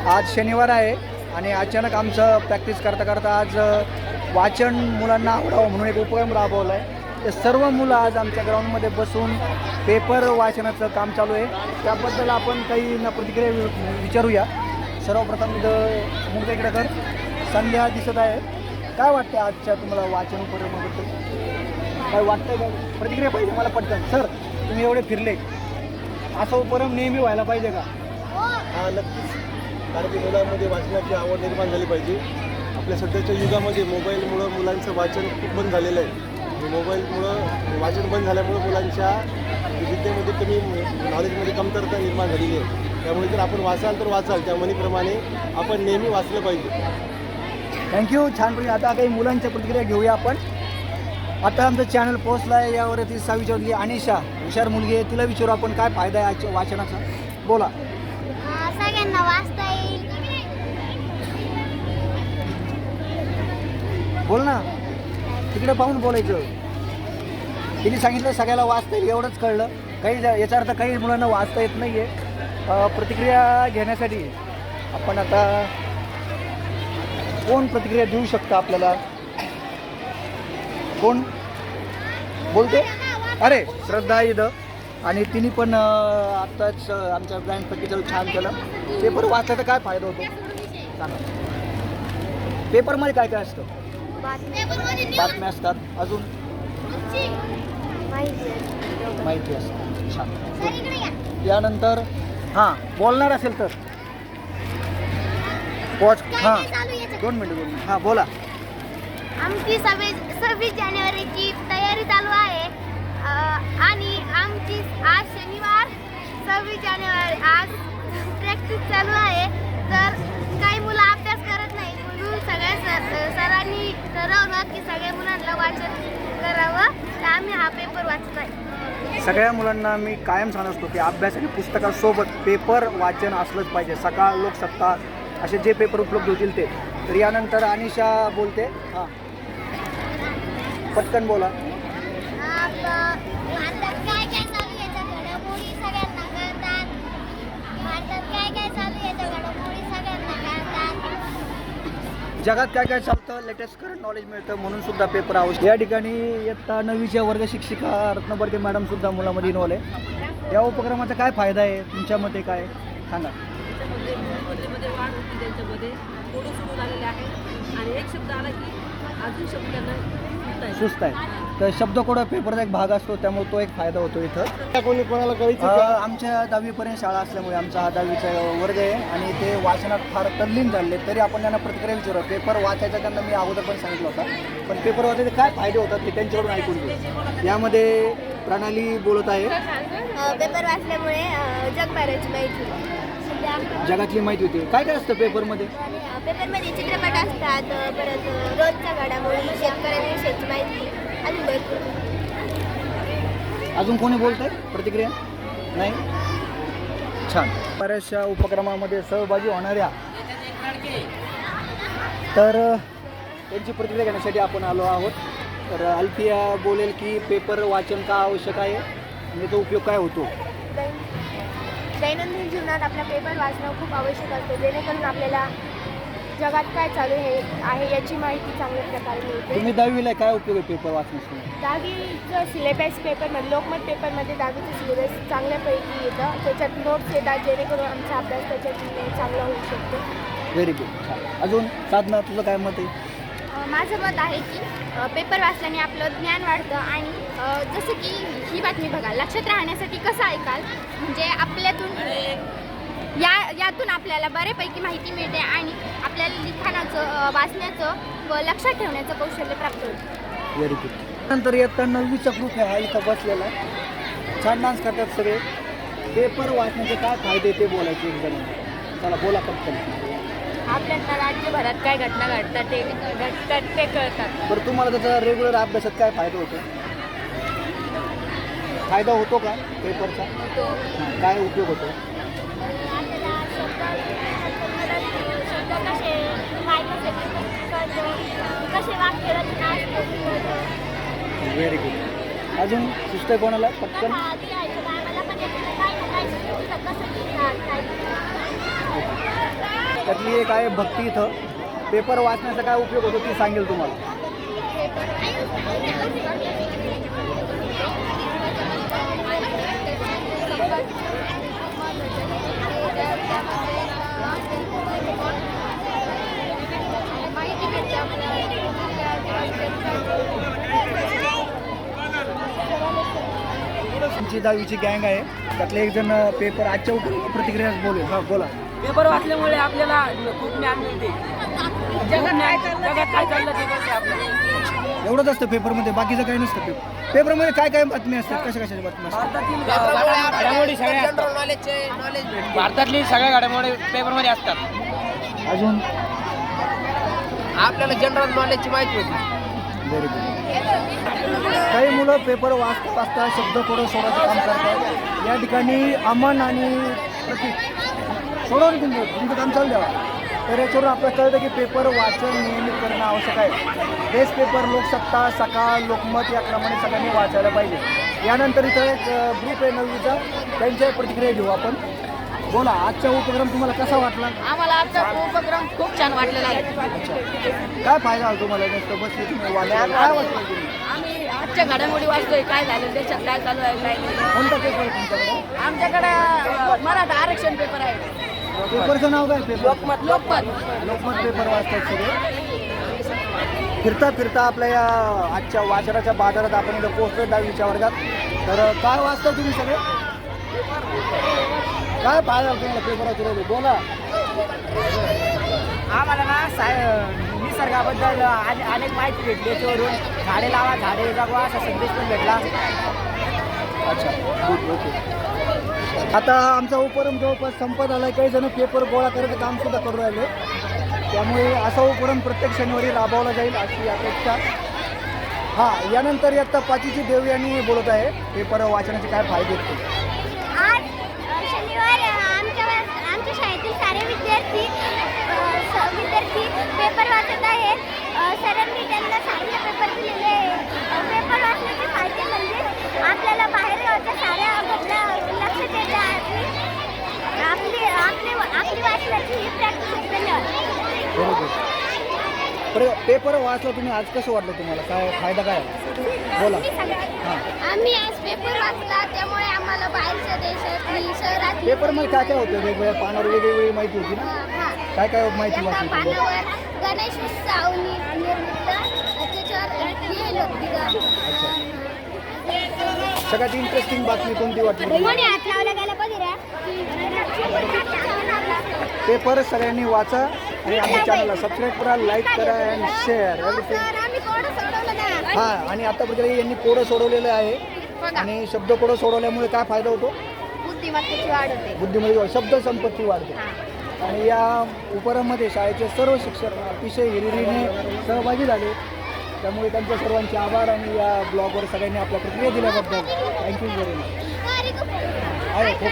आज शनिवार आहे आणि अचानक आमचं प्रॅक्टिस करता करता आज वाचन मुलांना आवडावं म्हणून एक उपक्रम राबवला आहे. ते सर्व मुलं आज आमच्या ग्राउंडमध्ये बसून पेपर वाचनाचं काम चालू आहे. त्याबद्दल आपण काही ना प्रतिक्रिया विचारूया. सर्वप्रथम इथं मुलगा इकडे कर संध्या दिसत आहे. काय वाटतं आजच्या तुम्हाला वाचन उपक्रमाबद्दल? काय वाटतं का? प्रतिक्रिया पाहिजे मला पटकन. सर तुम्ही एवढे फिरले, असा उपक्रम नेहमी व्हायला पाहिजे का? हा नक्कीच. कारण की मुलांमध्ये वाचनाची आवड निर्माण झाली पाहिजे. आपल्या सध्याच्या युगामध्ये मोबाईलमुळं मुलांचं वाचन खूप बंद झालेलं आहे. मोबाईलमुळं वाचन बंद झाल्यामुळं मुलांच्या विद्येमध्ये कमी नॉलेजमध्ये कमतरता निर्माण झालेली आहे. त्यामुळे जर आपण वाचाल तर वाचाल, त्या म्हणीप्रमाणे आपण नेहमी वाचलं पाहिजे. थँक्यू. छानपैकी आता काही मुलांच्या प्रतिक्रिया घेऊया आपण. आता आमचं चॅनल पोहोचला आहे. यावरती 6वी अनिशा हुशार मुलगी आहे, तिला विचारू आपण काय फायदा आहे आजच्या वाचनाचा. बोला. सगळ्यांना वाचता येईल. बोल ना, तिकडे पाहून बोलायचं. तिने सांगितलं सगळ्याला वाचता येईल, एवढंच कळलं. काही याचा अर्थ काही मुलांना वाचता येत नाही आहे. प्रतिक्रिया घेण्यासाठी आपण आता कोण प्रतिक्रिया देऊ शकतं आपल्याला? कोण बोलते? अरे श्रद्धा इथं, आणि तिने पण आत्ताच आमच्या ब्रँड प्रतिक्रिया छान केलं. पेपर वाचल्याचा काय फायदा होतो सांगा. पेपरमध्ये काय काय असतं? बातम्या असतात, अजून माहिती असते. छान. यानंतर हां बोलणार असेल तर पॉज. हां 2 मिनिट. हां बोला. आमची 26 जानेवारीची तयारी चालू आहे आणि आमची आज शनिवार 26 जानेवारी आज प्रॅक्टिस चालू आहे. तर काही मुलं अभ्यास करत नाही म्हणून सगळ्या सरांनी ठरवलं की सगळ्या मुलांना वाचन करावं. तर आम्ही हा पेपर वाचत आहे. सगळ्या मुलांना मी कायम सांगत असतो की अभ्यास आणि पुस्तकासोबत पेपर वाचन असलंच पाहिजे. सकाळ, लोकसत्ता असे जे पेपर उपलब्ध होतील ते. तर यानंतर अनिशा बोलते. हां पटकन बोला. भारतात काय काय चालू याच्या घडामोडी सगळ्यांना कळतात. भारतात काय काय चालू याच्या घडामोडी सगळ्यांना कळतात. जगात काय काय चालतं लेटेस्ट करंट नॉलेज मिळतं म्हणून सुद्धा पेपर आवश्यक. या ठिकाणी इयत्ता 9वीच्या वर्ग शिक्षिका रत्नबर्ते मॅडम सुद्धा मुलामध्ये इन्वॉल्व आहे. या उपक्रमाचा काय फायदा आहे तुमच्या मते? काय सांगा. मध्ये वाढ होती, त्यांच्यामध्ये थोडं सुरू झालेले आहे आणि एक शब्द आला की अजून शब्द त्यांना सुस्त आहे. तर शब्दकोड पेपरचा एक भाग असतो, त्यामुळे तो एक फायदा होतो इथं. कोणी कोणाला कळायचं? आमच्या 10वीपर्यंत शाळा असल्यामुळे आमचा हा 10वीचा वर्ग आहे आणि ते वाचनात फार तल्लीन झाले. तरी आपण त्यांना प्रतिक्रिया विचारू. पेपर वाचायचा त्यांना मी अगोदर पण सांगितलं होता, पण पेपर वाचायचे काय फायदे होतात ते त्यांच्याकडून ऐकून घेऊ. यामध्ये प्रणाली बोलत आहे. पेपर वाचल्यामुळे जगभराची माहिती, जगातली माहिती होती. काय काय असतं पेपरमध्ये? पेपरमध्ये चित्रपट असतात, परत रोजच्या घडामोडी, शेतकऱ्यांविषयीची माहिती, अजून भरपूर. अजून कोणी बोलत आहे? प्रतिक्रिया नाही? छान. बऱ्याचशा उपक्रमामध्ये सहभागी होणाऱ्या तर त्यांची प्रतिक्रिया घेण्यासाठी आपण आलो आहोत. तर अल्फिया बोलेल की पेपर वाचन का आवश्यक आहे आणि त्याचा उपयोग काय होतो. दैनंदिन जीवनात आपला पेपर वाचणं खूप आवश्यक असतं, जेणेकरून आपल्याला जगात काय चालू आहे याची माहिती चांगल्या प्रकारे मिळते. तुम्ही 10वीला काय उपयोग आहे पेपर वाचण्यासाठी? 10वीचं सिलेबस पेपरमध्ये, लोकमत पेपरमध्ये 10वीचं सिलेबस चांगल्यापैकी येतं. त्याच्यात नोट्स येतात, जेणेकरून आमचा अभ्यास त्याच्यात चांगला होऊ शकतो. Very good. अजून साधना, तुझं काय मत आहे? माझं मत आहे की पेपर वाचल्याने आपलं ज्ञान वाढतं आणि जसं की ही बातमी बघा, लक्षात राहण्यासाठी कसं ऐकाल, म्हणजे यातून आपल्याला बऱ्यापैकी माहिती मिळते आणि आपल्याला लिखाणाचं, वाचण्याचं व लक्षात ठेवण्याचं कौशल्य प्राप्त होतं. Very good. नंतर इयत्ता 9वीचा ग्रुप आहे हा इथं बसलेला आहे. छान डान्स करतात सगळे. पेपर वाचण्याचे काय फायदे ते बोलायचे एक जण. चला बोला पटकन. आपल्याला राज्यभरात काय घटना घडतात ते कळतात. बरं तुम्हाला त्याचा रेग्युलर अभ्यासात काय फायदा होतो? फायदा होतो का पेपरचा? काय उपयोग होतो? Very good. अजून सुचतंय कोणाला पटकन? त्यातली एक आहे भक्ती इथं. पेपर वाचण्याचा काय उपयोग होतो ती सांगेल तुम्हाला. आमची 10वीची गँग आहे, त्यातले एक जण पेपर आजच्या प्रतिक्रिया बोलेल. हां बोला. पेपर वाचल्यामुळे आपल्याला खूप ज्ञान मिळते. जगात काय चाललं ते कळते आपल्याला. एवढंच असतं पेपरमध्ये, बाकीचं काही नसतं. पेपरमध्ये काय काय बातमी असतात, कशा कशाच्या बातम्या असतात? भारतातील घडामोडी सगळ्या असतात. भारतातली सगळ्या घडामोडी पेपरमध्ये असतात. अजून आपल्याला जनरल नॉलेजची माहिती होती. Very good. काही मुलं पेपर वाचता वाचता शब्द थोडं सोडायचं काम करतात. या ठिकाणी अमन आणि प्रतीक सोडवून तुमचं काम चालू द्यावा. तर याच्यावरून आपल्याला कळतं की पेपर वाचन नियमित करणं आवश्यक आहे. बेस्ट पेपर, लोकसत्ता, सकाळ, लोकमत या क्रमाने सगळ्यांनी वाचायला पाहिजे. यानंतर इथं एक ग्रुप आहे 9वीचा, त्यांच्या प्रतिक्रिया घेऊ आपण. बोला, आजचा उपक्रम तुम्हाला कसा वाटला? आम्हाला आजचा उपक्रम खूप छान वाटलेला आहे. काय फायदा झाला तुम्हाला? नुसतं बसले तुम्ही वाचायला काय वाटलं तुम्ही? आम्ही आजच्या घडामोडी वाचतोय, काय झालं देशात, काय चालू आहे, काय नाही. कोणता पेपर आहे तुमच्याकडे? आमच्याकडे मराठा आरक्षण पेपर आहे. पेपरचं नाव काय? पेपर लोकमत. लोकमत पेपर वाचतात सगळे. फिरता फिरता आपल्या या आजच्या वाचनाच्या बाजारात आपण इथं पोहोचलो 10वीच्या वर्गात. तर काय वाचता तुम्ही सगळे? काय पाहिजे तुम्हाला पेपरात रोज? बोला. आम्हाला ना निसर्गाबद्दल अनेक माहिती भेटली. याच्यावरून झाडे लावा, झाडे जगवा असा संदेश पण भेटला. अच्छा, गुड, ओके. आता आमचा उपक्रम जवळपास संपत आला. काही जण पेपर गोळा करायचं काम सुद्धा करून राहिले. त्यामुळे असा उपक्रम प्रत्येक शनिवारी राबवला जाईल अशी अपेक्षा. हां, यानंतर इयत्ता 5ची देव यांनी बोलत आहे पेपर वाचनाचे काय फायदे आहेत ते. आज शनिवार आमच्या शाळेतील सारे विद्यार्थी पेपर वाचत आहेत. सरांनी त्यांना सारे पेपर दिलेले आहे. पेपर वाचण्याचे फायदे म्हणजे आपल्याला बाहेरच्या साऱ्या बदला लक्ष देता आपली वाचण्याची ही प्रॅक्टिस होते. बरोबर. पेपर वाचला तुम्ही आज, कसं वाटलं तुम्हाला? काय फायदा काय बोला. हां, आम्ही आज पेपर वाचला, त्यामुळे आम्हाला बाहेरच्या देशातली शहरातली पेपरमध्ये काय काय होतं? वेगवेगळ्या पानावर वेगवेगळी माहिती होती ना? काय काय माहिती एका वाचली? पानावर गणेश उत्सव निर्मित त्याच्यावर लिहिलं होतं. सगळ्यात इंटरेस्टिंग बातमी कोणती वाटली? कोणी हात लावला गेला बघिरा. पेपर सगळ्यांनी वाचा आणि आमच्या चॅनलला सबस्क्राईब करा, लाईक करा अँड शेअर एव्हरीथिंग. आम्ही कोडं सोडवलं ना. हां, आणि आतापर्यंत यांनी कोडं सोडवलेलं आहे. आणि शब्द कोडं सोडवल्यामुळे काय फायदा होतो? बुद्धिमत्तेची वाढ होते. बुद्धिमध्ये शब्द संपत्ती वाढते. आणि या उपक्रमामध्ये शाळेचे सर्व शिक्षक अतिशय हिरिरीने सहभागी झाले. त्यामुळे त्यांच्या सर्वांचे आभार. आणि या ब्लॉगवर सगळ्यांनी आपल्या प्रतिक्रिया दिल्याबद्दल थँक्यू व्हेरी मच. आहे खूप